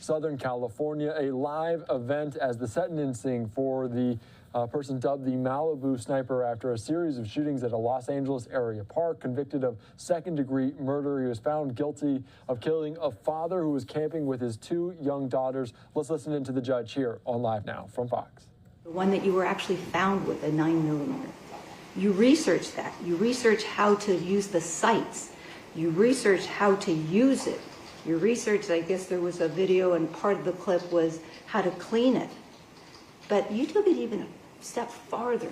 Southern California. A live event as the sentencing for the person dubbed the Malibu Sniper after a series of shootings at a Los Angeles area park. Convicted of second-degree murder, he was found guilty of killing a father who was camping with his 2 young daughters. Let's listen in to the judge here on Live Now from Fox. The one that you were actually found with, a 9mm. You research that. You research how to use the sights. You research how to use it. You research, I guess there was a video and part of the clip was how to clean it. But you took it even a step farther.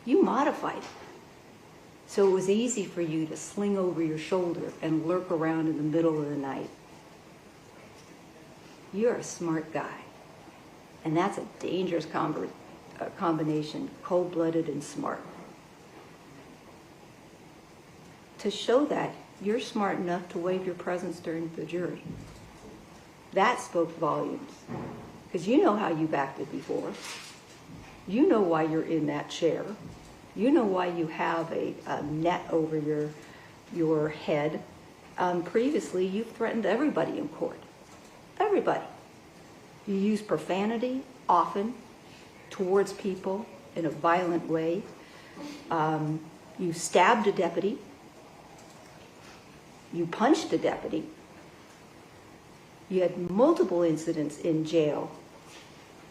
You modified it. So it was easy for you to sling over your shoulder and lurk around in the middle of the night. You're a smart guy. And that's a dangerous combination, cold-blooded and smart. To show that, you're smart enough to waive your presence during the jury. That spoke volumes. Because you know how you've acted before. You know why you're in that chair. You know why you have a net over your head. Previously, you've threatened everybody in court. Everybody. You use profanity often towards people in a violent way. You stabbed a deputy. You punched a deputy. You had multiple incidents in jail.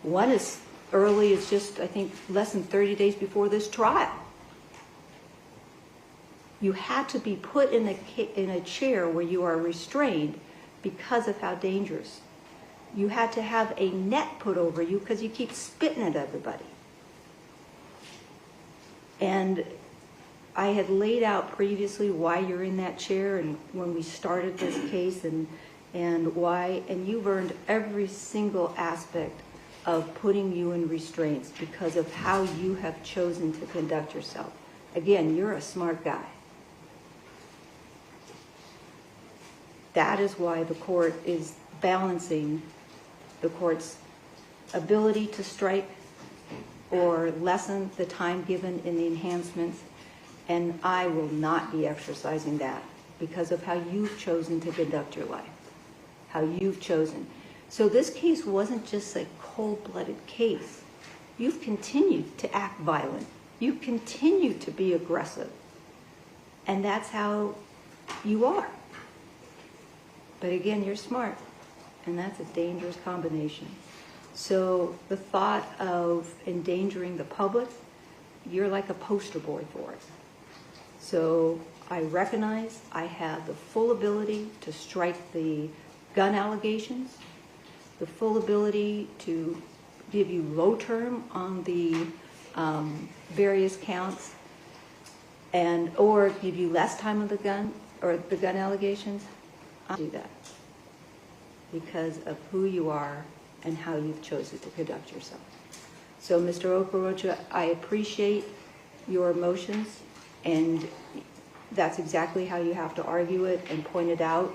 One as early as just, I think, less than 30 days before this trial. You had to be put in a chair where you are restrained because of how dangerous. You had to have a net put over you because you keep spitting at everybody. And I had laid out previously why you're in that chair and when we started this case and why, and you've earned every single aspect of putting you in restraints because of how you have chosen to conduct yourself. Again, you're a smart guy. That is why the court is balancing the court's ability to strike or lessen the time given in the enhancements, and I will not be exercising that because of how you've chosen to conduct your life, how you've chosen. So this case wasn't just a cold-blooded case. You've continued to act violent. You've continued to be aggressive. And that's how you are. But again, you're smart. And that's a dangerous combination. So the thought of endangering the public, you're like a poster boy for it. So I recognize I have the full ability to strike the gun allegations, the full ability to give you low term on the various counts, and or give you less time on the gun or the gun allegations. I'll do that because of who you are and how you've chosen to conduct yourself. So, Mr. Okorocha, I appreciate your emotions, and that's exactly how you have to argue it and point it out.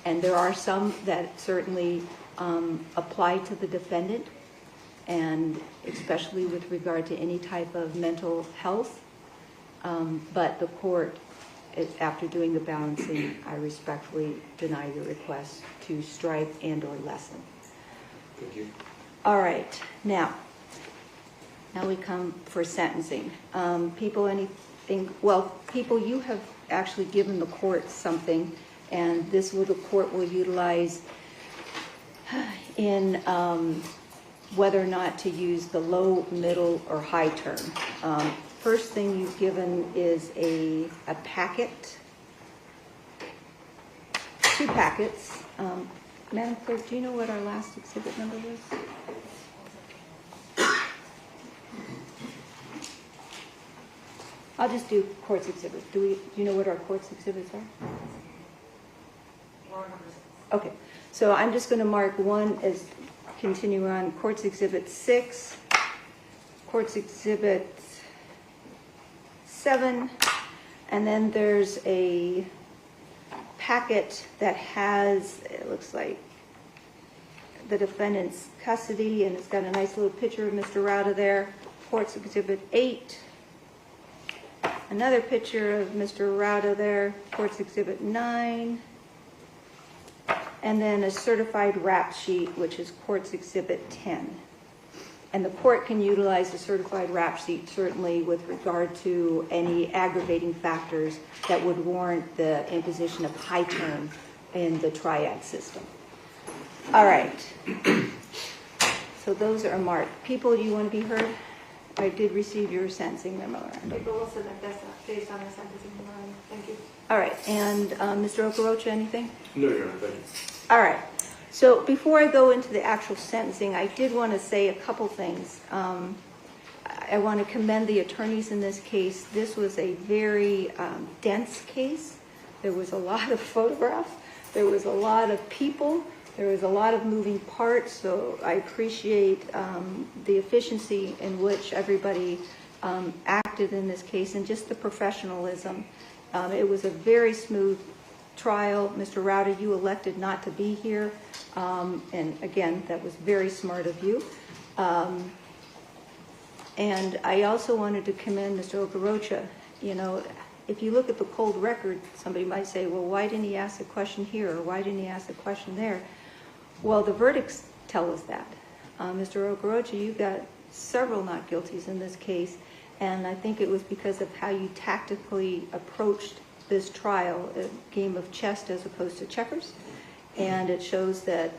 And there are some that certainly apply to the defendant, and especially with regard to any type of mental health. But the court, after doing the balancing, I respectfully deny your request to strike and or lessen. Thank you. All right, now we come for sentencing. People, you have actually given the court something, and this will, the court will utilize in whether or not to use the low, middle, or high term. First thing you've given is a packet, 2 packets. Madam Clerk, do you know what our last exhibit number was? I'll just do court's exhibits. Do you know what our court's exhibits are? Okay, so I'm just going to mark one as continue on. Court's exhibit 6, court's exhibit 7, and then there's a packet that has, it looks like, the defendant's custody, and it's got a nice little picture of Mr. Rauda there. Court's exhibit 8. Another picture of Mr. Rauda there. Court's exhibit 9. and then a certified rap sheet, which is Court's Exhibit 10. And the court can utilize the certified rap sheet certainly with regard to any aggravating factors that would warrant the imposition of high term in the triad system. All right. So those are marked. People, do you want to be heard? I did receive your sentencing memorandum. People will submit this based on the sentencing memorandum. Thank you. All right. And Mr. Okorocha, anything? No, Your Honor, thank you. All right. So before I go into the actual sentencing, I did want to say a couple things. I want to commend the attorneys in this case. This was a very dense case. There was a lot of photographs. There was a lot of people. There was a lot of moving parts. So I appreciate the efficiency in which everybody acted in this case and just the professionalism. It was a very smooth trial. Mr. Rauda, you elected not to be here. And again, that was very smart of you. And I also wanted to commend Mr. Okorocha. You know, if you look at the cold record, somebody might say, well, why didn't he ask the question here? Or why didn't he ask the question there? Well, the verdicts tell us that. Mr. Okorocha, you've got several not guilties in this case. And I think it was because of how you tactically approached this trial, a game of chess as opposed to checkers. And it shows that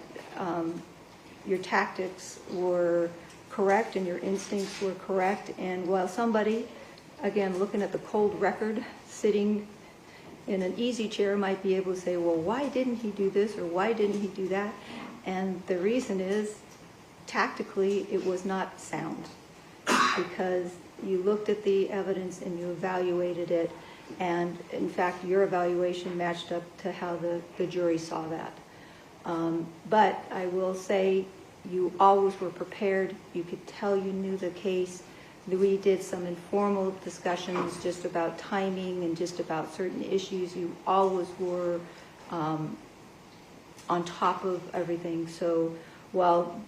your tactics were correct and your instincts were correct. And while somebody, again, looking at the cold record, sitting in an easy chair might be able to say, well, why didn't he do this or why didn't he do that? And the reason is, tactically, it was not sound because you looked at the evidence and you evaluated it. And in fact, your evaluation matched up to how the jury saw that. But I will say you always were prepared. You could tell you knew the case. We did some informal discussions just about timing and just about certain issues. You always were on top of everything. So while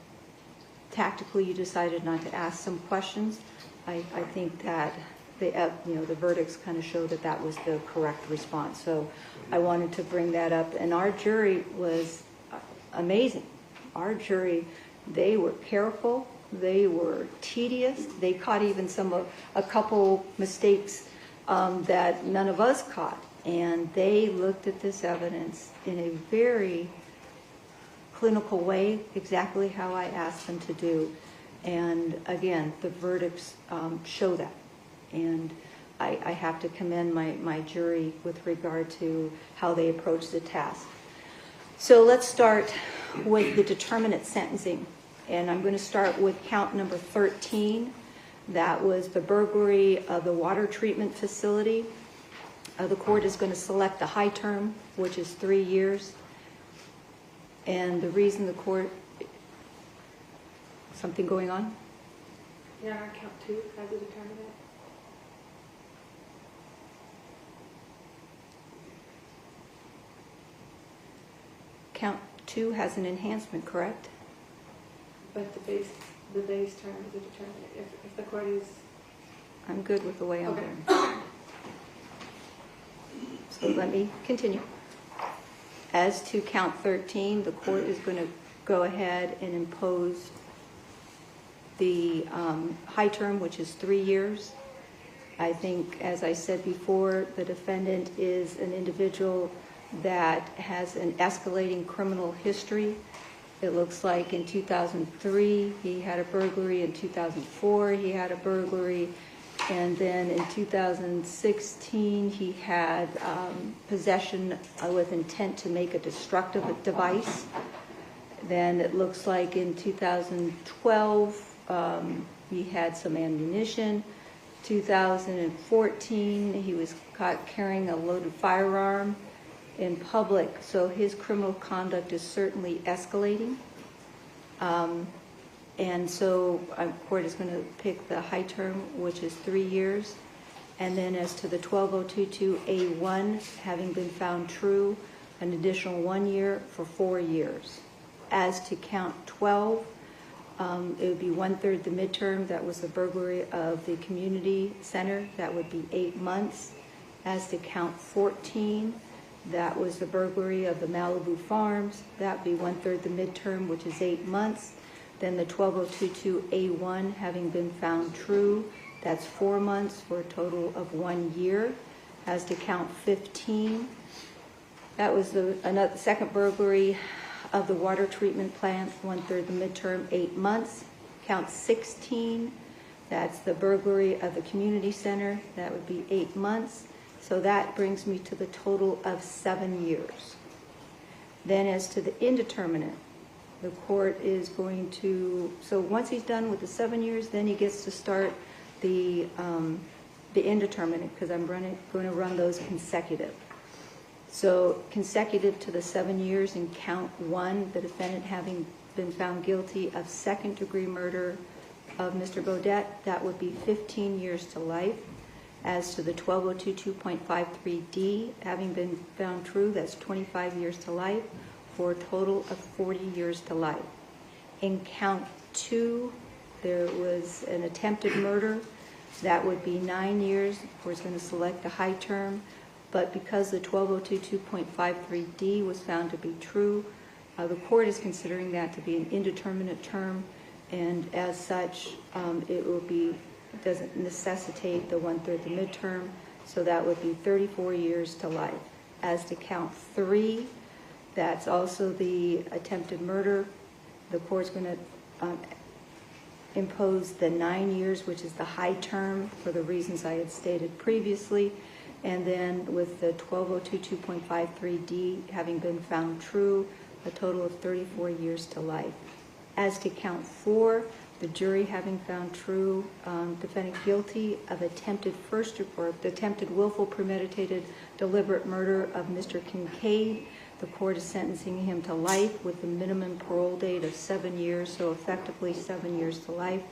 tactically you decided not to ask some questions, I think that the verdicts kind of show that that was the correct response. So I wanted to bring that up. And our jury was amazing. Our jury, they were careful. They were tedious. They caught even a couple mistakes that none of us caught. And they looked at this evidence in a very clinical way, exactly how I asked them to do. And again, the verdicts show that. And I have to commend my jury with regard to how they approached the task. So let's start with the determinate sentencing. And I'm going to start with count number 13. That was the burglary of the water treatment facility. The court is going to select the high term, which is 3 years. And the reason the court... Something going on? Yeah, our count 2 has a determinant. Count 2 has an enhancement, correct? But the base term is a determinant. If the court is... I'm good with the way I'm Okay. going. So let me continue. As to count 13, the court is going to go ahead and impose the high term, which is 3 years. I think, as I said before, the defendant is an individual that has an escalating criminal history. It looks like in 2003 he had a burglary, in 2004 he had a burglary, and then in 2016 he had possession with intent to make a destructive device. Then it looks like in 2012 he had some ammunition. 2014 he was caught carrying a loaded firearm in public, so his criminal conduct is certainly escalating. And so the court is going to pick the high term, which is 3 years. And then as to the 12022A1, having been found true, an additional 1 year for 4 years. As to count 12, it would be 1/3 the midterm. That was the burglary of the community center. That would be 8 months. As to count 14, That was the burglary of the Malibu Farms. That would be 1/3 the midterm, which is 8 months. Then the 12022A1 having been found true, that's 4 months for a total of 1 year. As to count 15, that was the second burglary of the water treatment plant, 1/3 the midterm, 8 months. Count 16, that's the burglary of the community center, that would be 8 months. So that brings me to the total of 7 years. Then as to the indeterminate, the court is going to, so once he's done with the 7 years, then he gets to start the indeterminate, because I'm going to run those consecutive. So consecutive to the 7 years in count 1, the defendant having been found guilty of second-degree murder of Mr. Beaudette, that would be 15 years to life. As to the 12022.53D, having been found true, that's 25 years to life, for a total of 40 years to life. In count 2, there was an attempted murder. That would be 9 years. Of course, going to select the high term. But because the 12022.53D was found to be true, the court is considering that to be an indeterminate term, and as such, it doesn't necessitate the 1/3 the midterm, so that would be 34 years to life. As to count 3, that's also the attempted murder. The court's going to impose the 9 years, which is the high term for the reasons I had stated previously. And then with the 12022.53D having been found true, a total of 34 years to life. As to count 4, the jury having found true, defendant guilty of attempted willful premeditated deliberate murder of Mr. Kincaid. The court is sentencing him to life with the minimum parole date of 7 years, so effectively 7 years to life.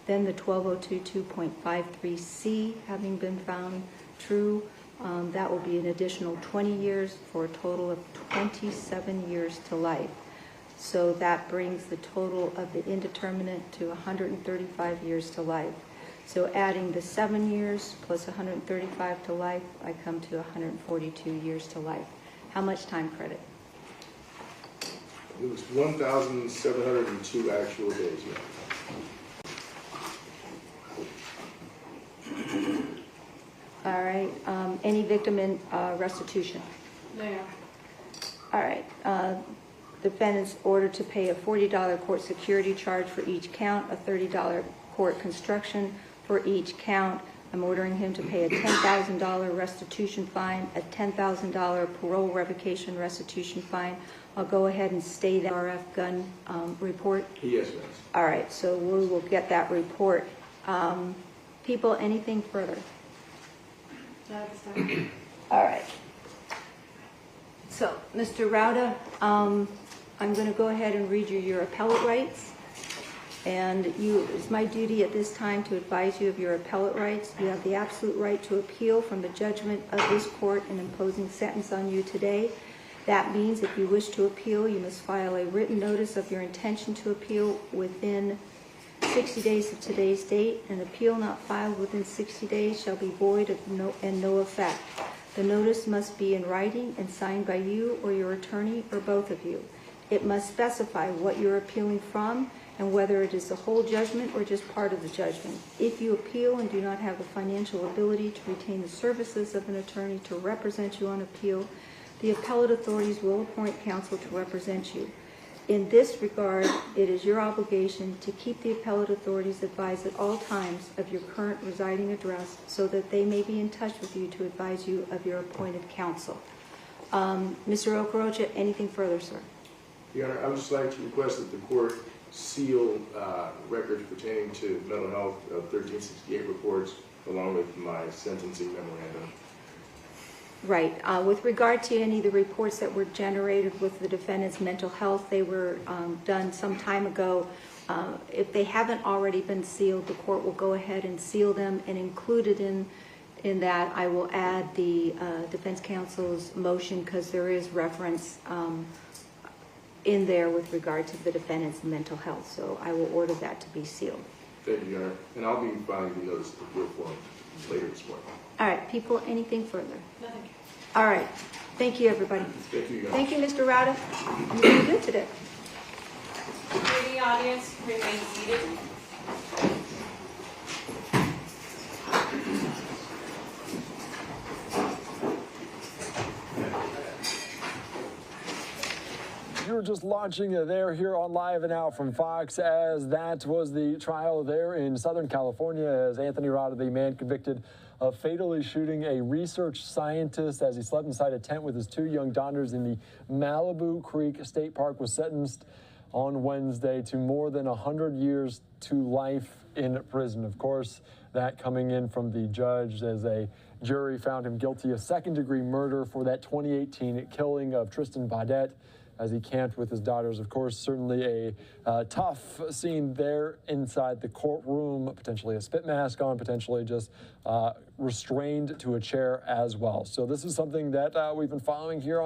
Then the 12022.53C having been found true, that will be an additional 20 years for a total of 27 years to life. So that brings the total of the indeterminate to 135 years to life. So adding the 7 years plus 135 to life, I come to 142 years to life. How much time credit? It was 1,702 actual days, yeah. All right. Any victim in restitution? No. All right. Defendant's ordered to pay a $40 court security charge for each count, a $30 court construction for each count. I'm ordering him to pay a $10,000 restitution fine, a $10,000 parole revocation restitution fine. I'll go ahead and state the RF gun report. Yes, ma'am. All right, so we will get that report. People, anything further? That's fine. All right. So, Mr. Rauda, I'm going to go ahead and read you your appellate rights. And it's my duty at this time to advise you of your appellate rights. You have the absolute right to appeal from the judgment of this court in imposing sentence on you today. That means if you wish to appeal, you must file a written notice of your intention to appeal within 60 days of today's date. An appeal not filed within 60 days shall be void and no effect. The notice must be in writing and signed by you or your attorney or both of you. It must specify what you're appealing from and whether it is the whole judgment or just part of the judgment. If you appeal and do not have the financial ability to retain the services of an attorney to represent you on appeal, the appellate authorities will appoint counsel to represent you. In this regard, it is your obligation to keep the appellate authorities advised at all times of your current residing address so that they may be in touch with you to advise you of your appointed counsel. Mr. Okorocha, anything further, sir? Your Honor, I would just like to request that the court seal records pertaining to mental health of 1368 reports along with my sentencing memorandum. Right. With regard to any of the reports that were generated with the defendant's mental health, they were done some time ago. If they haven't already been sealed, the court will go ahead and seal them, and included in that I will add the defense counsel's motion because there is reference in there with regard to the defendant's mental health. So I will order that to be sealed. Thank you, Your Honor. And I'll be filing the notice of appeal form later this morning. All right, people, anything further? Nothing. All right. Thank you, everybody. Thank you, Your Honor. Thank you, Mr. Rauda. You're doing good today. For the audience, remain seated. You were just launching there here on LiveNOW from Fox, as that was the trial there in Southern California, as Anthony Rauda, the man convicted of fatally shooting a research scientist as he slept inside a tent with his 2 young daughters in the Malibu Creek State Park, was sentenced on Wednesday to more than 100 years to life in prison. Of course, that coming in from the judge, as a jury found him guilty of second-degree murder for that 2018 killing of Tristan Beaudette as he camped with his daughters. Of course, certainly a tough scene there inside the courtroom, potentially a spit mask on, potentially just restrained to a chair as well. So this is something that we've been following here on